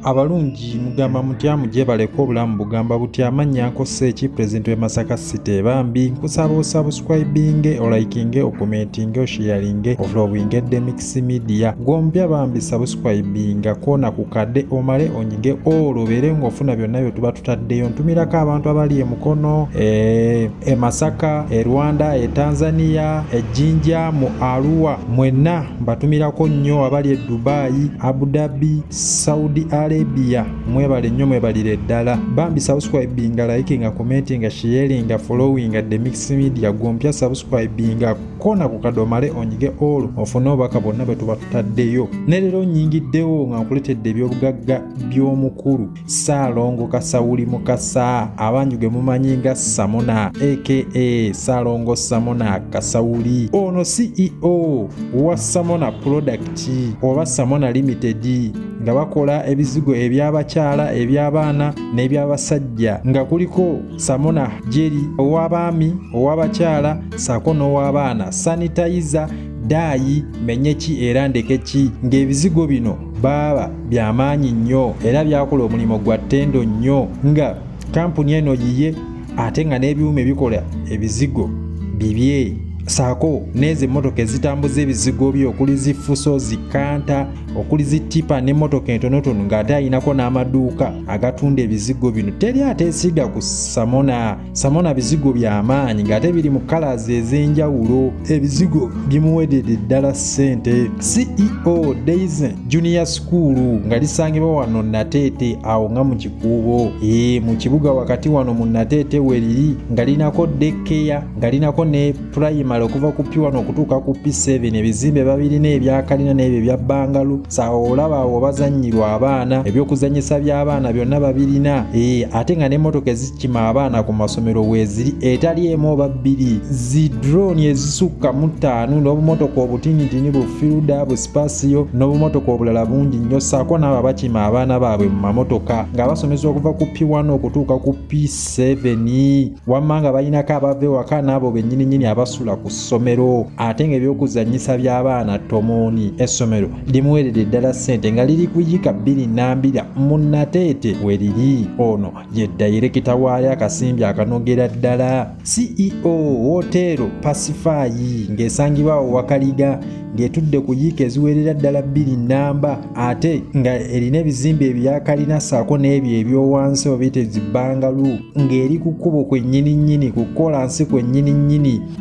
Abalungi mugamba mutya mujje baleko obulamu bugamba butya amannya Nkoseeki President w'e Masaka City bambi nkusaba osubscribinge olikinge okumentinge osharinge ofollowinge Demix Media gombya bambi subscribinga kona ku kadde omale onyige olobere ng'ofuna byonna bye tuba tutaddeyo ntumirako abantu abali e Mukono e Masaka e Rwanda e Tanzania e Jinja mu Arua mwenna mbatumirako nnyo abali e Dubai Abu Dhabi Saudi Arabia mwebale nnyo mwebalire ddala bambi subscribinga likinga commentinga sharinga followinga Demix Media gompya subscribinga kona ku kadomale onyige all ofune obubaka bonna bwe tuba tutaddeyo ne leero nnyingiddewo nga nkuletedde ebyobugagga by'omukulu Ssalongo Kasawuli Mukasa abanjuge mumanyi nga Samona aka Ssalongo Samona Kasawuli ono CEO wa Samona Product oba Samona Limited nga bakola ebizigo eby'abakyala eby'abaana n'eby'abasajja nga kuliko Samona jeri ow'abaami ow'abakyala saako n'ow'abaana sanitizer daayi menyeki era ndekeki ng'ebizigo bino baba byamaanyi nnyo era byakola omulimu gwa ttendo nnyo nga kampuni eno yiye ate nga n'ebyuma ebikola ebizigo bibye saako n'ezo emmotoka ezitambuza ebizigo byo okuli zifuso zikanta okuli zitipa n'emmotoka entonotono ng'ate ayinako n'amaduuka agatunda ebizigo bino teri ateesiga ku Samona bizigo by'amaanyi ng'ate biri mu colors ez'enjawulo ebizigo bimuwedde ddala ssente CEO Days Junior School nga lisangibwa wano Nateete awo nga mu kikuubo mu kibuga wakati wano mu Nateete we liri nga linako daycare nga linako ne primary okuva ku P1 okutuuka ku P7 ebizimbe babirina ebyakalina n'ebyo ebya bangalu sawa olaba awo bazannyirwa abaana ebyokuzannyisa by'abaana byonna babirina ate nga n'emmotoka ezikima abaana ku masomero weeziri etali emu oba bbiri zi drone ezisukka mu 5 n'obumotoka obutinitini bufirida busipasiyo n'obumotoka obulala bungi nnyo saako n'abo abakima abaana baabwe mu mamotoka nga basomesebwa okuva ku P1 okutuuka ku P7 wamma nga balinako abava ewaka n'abo bennyininyini abasula ku ssomero ate nga ebyokuzannyisa by'abaana tomooni essomero limuweredde ddala ssente nga liri kuyika 22 mu Nateete we liri ono ye dayirekita waayo akasimbi akanogera ddala CEO Hotel Pacify ng'esangibwa awo Wakaliga ng'etudde ku yiika eziwerera ddala 2 nnamba ate nga erina ebizimbe ebyakalina saako n'ebyo ebyowansi obiyite zibbangalu ng'eri ku kkubo kwennyini ku kolansi kwennyini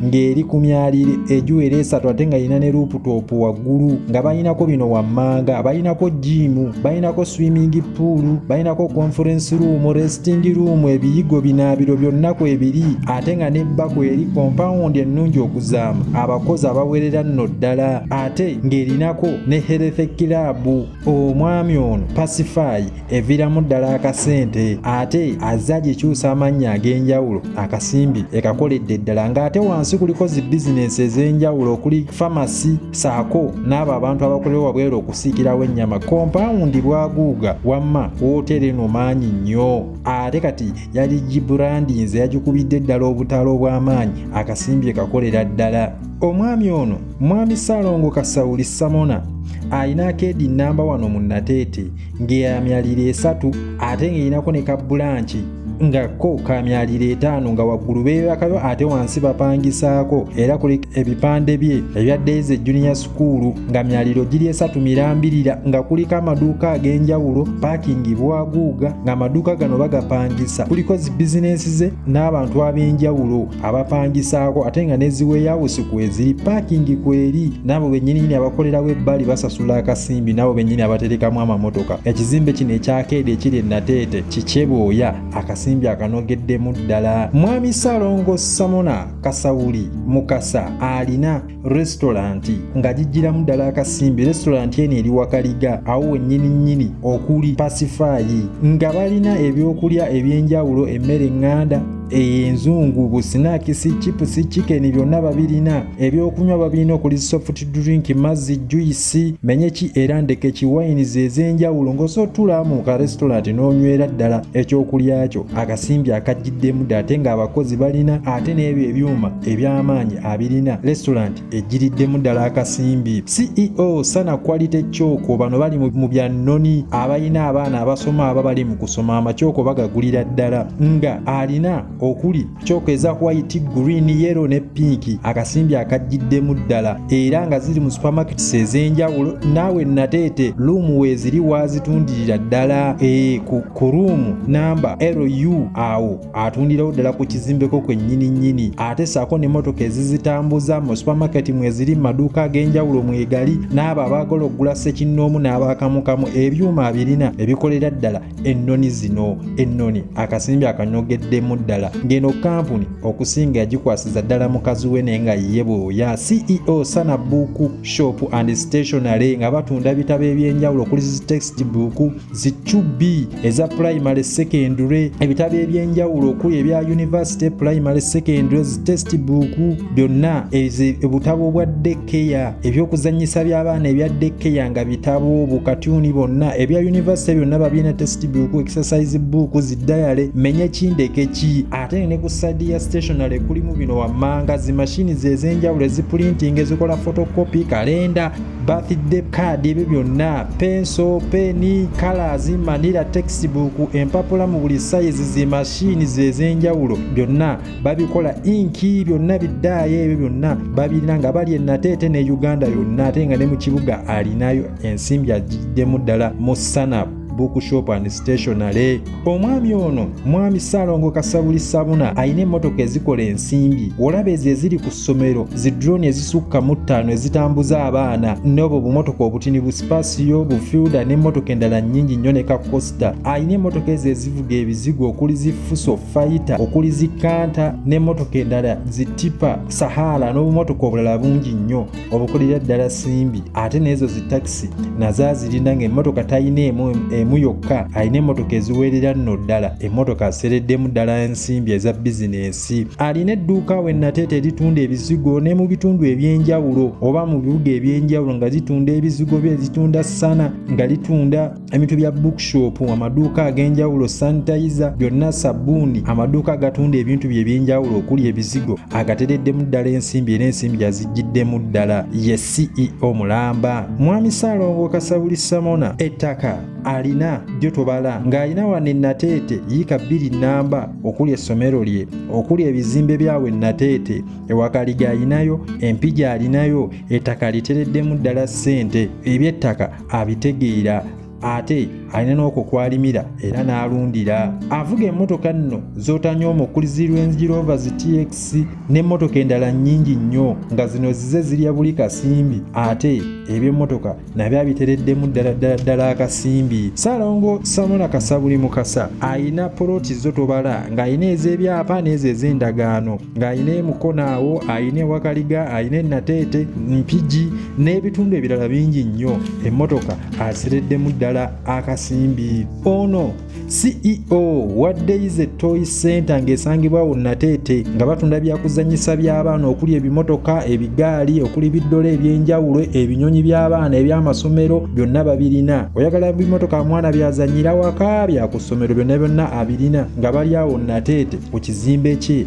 ng'eri ku myalire egiwera 3 ate nga yina ne rooftop waggulu nga balinako bino wammanga balinako gym balinako swimming pool balinako conference room resting room ebiyigo binaabiro byonna kwebiri ate nga nebbako eri compound ennungi okuzaama abakozi abawerera nno ddala ate ng'erinako ne health club omwami ono Pacify eviramu ddala akasente ate azza gikyusa amannya ag'enjawulo akasimbi ekakoledde ddala ng'ate wansi kuliko zi bizinesi ez'enjawulo okuli pharmacy saako n'abo abantu abakolera wabweru okusiikirawo ennyama compound bwaguuga wamma wooteri eno maanyi nnyo ate kati yali gibrandinze yagikubidde ddala obutalo obw'amaanyi akasimbi ekakolera ddala omwami ono mwami Ssalongo Kasawuli Samona ayina keedi nnamba wano mu Nateete ng'eyamyalire 3 ate ng'erinako ne kabulanki nga ko kamyalire 5 nga waggulu beebakayo ate wansi bapangisaako era kuli ebipande bye ebya Days Junior School nga myaliro giri 3 mirambirira nga kuliko amaduuka ag'enjawulo parking bwaguuga nga amaduuka gano bagapangisa kuliko zi bizinesi ze n'abantu ab'enjawulo abapangisaako ate nga neziweeyawusi kweziri parking kweri n'abo bennyini abakolerawo ebbali basasula akasimbi n'abo bennyini abaterekamu amamotoka ekizimbe kino ekyakeede ekiri e Nateete kikyebooya akasimbi akanogeddemu ddala mwami Ssalongo Samona Kasawuli Mukasa alina restaurant nga gijjiramu ddala akasimbi restaurant eno eri Wakaliga awo wennyini okuli Pacify nga balina ebyokulya eby'enjawulo emmere eŋŋanda enzungu, businakisi, chipusi, chicken byonna babirina. Ebyokunywa babirina okuli soft drink, mazzi, juice, menyeki era ndekeki, wines ez'enjawulo. Ng'osootula mu ka restaurant n'onywera ddala ekyokulya kyo akasimbi akajjiddemu ddala ate ng'abakozi balina ate n'ebyo ebyuma eby'amaanyi abirina. Restaurant ejjiriddemu ddala akasimbi. CEO Sana Quality Choco, bano bali mu bya nnoni abalina abaana abasoma aba bali mu kusoma amakyoko bagagulira ddala nga alina okuli kyoko eza white, green, yellow ne pink akasimbi akajjiddemu ddala era nga ziri mu supermarkets ez'enjawulo. Naawe nateete luumu weeziri waazitundirira ddala ku luumu namba LU awo atundirawo ddala ku kizimbeko kwennyini ate saako n'emmotoka ezizitambuza mu supermarket mweziri mu maduuka ag'enjawulo mwegali n'abo abaagala okugula ssekinnoomu n'abaakamukamu. Ebyuma abirina ebikolera ddala ennoni zino. Ennoni akasimbi akanyogeddemu ddala ng'eno kampuni okusinga yagikwasiza ddala mukazi we naye nga ye bw'oya. CEO Sana Book Shop and Stationery nga batunda bitabo ebyenjawulo okuli zi textbook, zi chubi eza primary secondary, ebitabo ebyenjawulo okuli ebya university primary secondary, zi textbook byonna, ebitabo obwa daycare, ebyokuzannyisa by'abaana ebya daycare nga bitabo bukatuni bonna, ebya university byonna babirina textbook, exercise book, zi diary, menye kindekeki. Ate ne ku side ya stationery kulimu bino wammanga, zi machine ez'enjawulo eziprinting ezikola photocopy, kalenda, birthday card, ebyo byonna, pencil, pen, colors, manila, textbook, empapula mu buli size, zi machine ez'enjawulo byonna babikola, inki byonna biddayo ebyo byonna babirina nga bali Nateete ne Uganda yonna ate nga ne mu kibuga alinayo ensimbi agiddemu ddala mu Sana Bookshop and Stationery. Omwami ono mwami Ssalongo Kasawuli Samona alina emmotoka ezikola ensimbi. Olaba ezo eziri ku ssomero zi drone ezisukka mu 5 ezitambuza abaana n'obwo bumotoka obutini bu Spasio, bu Fielder n'emmotoka endala nnyingi nnyo ne ka Coaster. Alina emmotoka ezo ezivuga ebizigo okuli zi Fuso Fighter, okuli zi Kanta n'emmotoka endala zi Tipa Sahara n'obumotoka obulala bungi nnyo obukolera ddala simbi. Ate n'ezo zi taxi nazo azirina ng'emmotoka talina emu yokka, alina emmotoka eziwerera nno ddala, emmotoka asereddemu ddala ensimbi eza bizinensi. Alina edduuka we Nateete eritunda ebizigo ne mu bitundu ebyenjawulo oba mu bibuga ebyenjawulo nga zitunda ebizigo bye, zitunda Sana nga litunda ebintu bya bookshop, amaduuka ag'enjawulo, sanitizer byonna, sabbuuni, amaduuka agatunda ebintu bye ebyenjawulo okuli ebizigo agatereddemu ddala ensimbi era ensimbi yazijjiddemu ddala. Ye CEO mulamba mwami Ssalongo Kasawuli Samona. Ettaka alina gyo tobala ng'alina wano Nateete yiika 2 namba okuli essomero lye, okuli ebizimbe byawe Nateete, ewakaliga alinayo, empija alinayo, ettaka litereddemu ddala ssente, eby'ettaka abitegeera ate alina n'okwo kwalimira era n'alundira. Avuga emmotoka nno z'otanyooma okuli zi Range Rover, zi TX n'emmotoka endala nnyingi nnyo nga zino zize zirya buli kasimbi ate eby'emmotoka nabyo abitereddemu ddala akasimbi. Ssalongo Samona Kasawuli Mukasa alina poloti zo tobala ng'alina ez'ebyapa n'ezo ez'endagaano, ng'alina emukono awo, alina ewakaliga, alina Nateete, mpigi n'ebitundu ebirala bingi nnyo. Emmotoka asereddemu ddala akasimbi. Ono CEO wa Days Toy Center ng'esangibwa wo Nateete nga batunda byakuzannyisa by'abaana okuli ebimotoka, ebigaali, okuli biddole ebyenjawulo, ebinyonyi by'abaana eby'amasomero byonna babirina. Oyagala bimotoka mwana byazannyira waka bya ku ssomero byonna abirina nga bali awo Nateete ku kizimbe kye.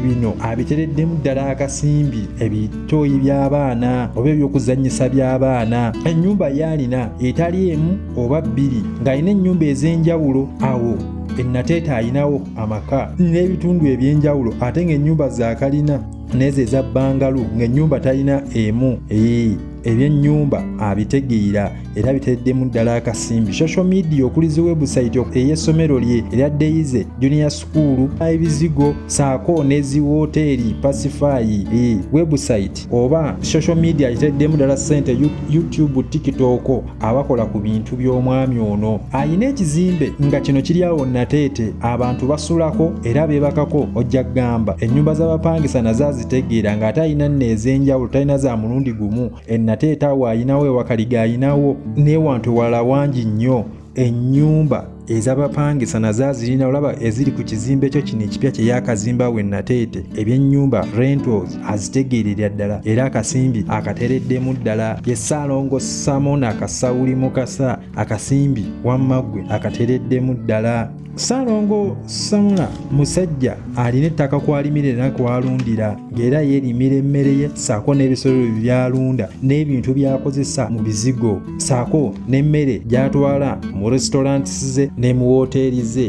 Bino abitereddemu ddala akasimbi, ebitoyi by'abaana oba ebyokuzannyisa by'abaana. Ennyumba yalina etali emu oba 2 ng'alina ennyumba ez'enjawulo awo. Nateete alinawo amaka n'ebitundu ebyenjawulo ate ng'ennyumba za kalina n'ezo eza bbangalu ng'ennyumba talina emu. Ebyennyumba abitegeera era bitereddemu ddala akasimbi. Social media okuli zi website ey'essomero lye erya Days Junior School, ebizigo saako n'ezi woteeri Pacify website oba social media itereddemu ddala ssente, YouTube, TikTok abakola ku bintu by'omwami ono. Alina ekizimbe nga kino kiri awo Nateete abantu basulako era beebakako. Ojja kugamba ennyumba z'abapangisa nazo azitegeera ng'ate alina nno ez'enjawulo, talina za mulundi gumu. Nateete awo alinawo, ewakaliga alinawo n'ewantu walala wangi nnyo. Ennyumba ez'abapangisa nazazirina olaba eziri ku kizimbe kyo kino ekipya kye yakazimba we Nateete ebyennyumba rentals azitegeerera ddala era akasimbi akatereddemu ddala ye Ssalongo Samona Kasawuli Mukasa akasimbi wammaggwe akatereddemu ddala. Ssalongo Samona musajja alina ettaka kwalimira era kwalundira ng'era yeerimira emmere ye ssaako n'ebisolo byalunda n'ebintu byakozesa mu bizigo ssaako n'emmere gy'atwala mu restaurants ze ne mu woteeri ze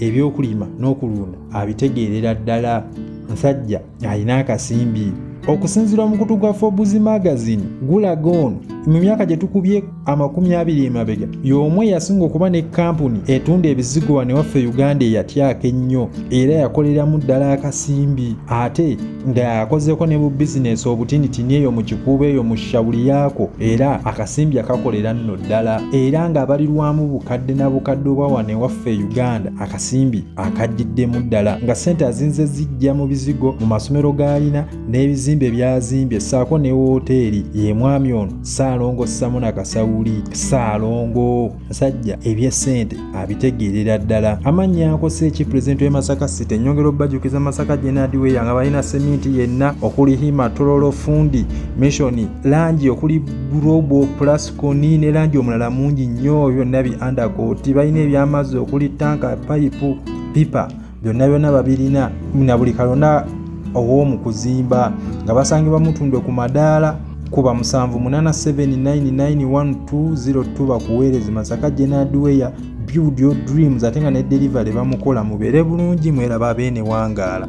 ebyokulima n'okulunda abitegeerera ddala. Musajja alina akasimbi. Okusinziira mu kutu gwa Forbes magazine gulaga ono mu myaka gye tukubye 20 emabega y'omu eyasinga okuba ne kampuni etunda ebizigo wano waffe Uganda eyatyaka ennyo era yakoleramu ddala akasimbi ate nga yakozeeko ne bu bizinesi obutinitini eyo mu kikuubo eyo mu shawuli yaako era akasimbi akakolera nno ddala era ng'abalirwamu bukadde na bukadde obwa wano waffe Uganda akasimbi akaddiddemu ddala nga ssente azinze zijja mu bizigo mu masomero g'alina n'ebizimbe byazimbye ssaako ne woteeri ye mwami ono Ssalongo Samona Kasawuli. Ssalongo musajja eby'essente abitegeerera ddala. Amannya akose ki pulezidenti w'e Masaka City ennyongera obbajukiza Masaka General nga balina seminti yenna okuli Hima Tololo Fundi Mission langi okuli Global Plasconi ne langi omulala mungi nnyo byonna bi undercoat balina ebyamazzi okuli tanka pipe pipa byonna babirina na buli kalona ow'omu kuzimba nga basangibwa mutundwe ku madaala kuba 78799120 bakuweereze Masaka General Build Your Dreams ate nga ne delivery bamukola mubeere bulungi mweraba abeene wangaala.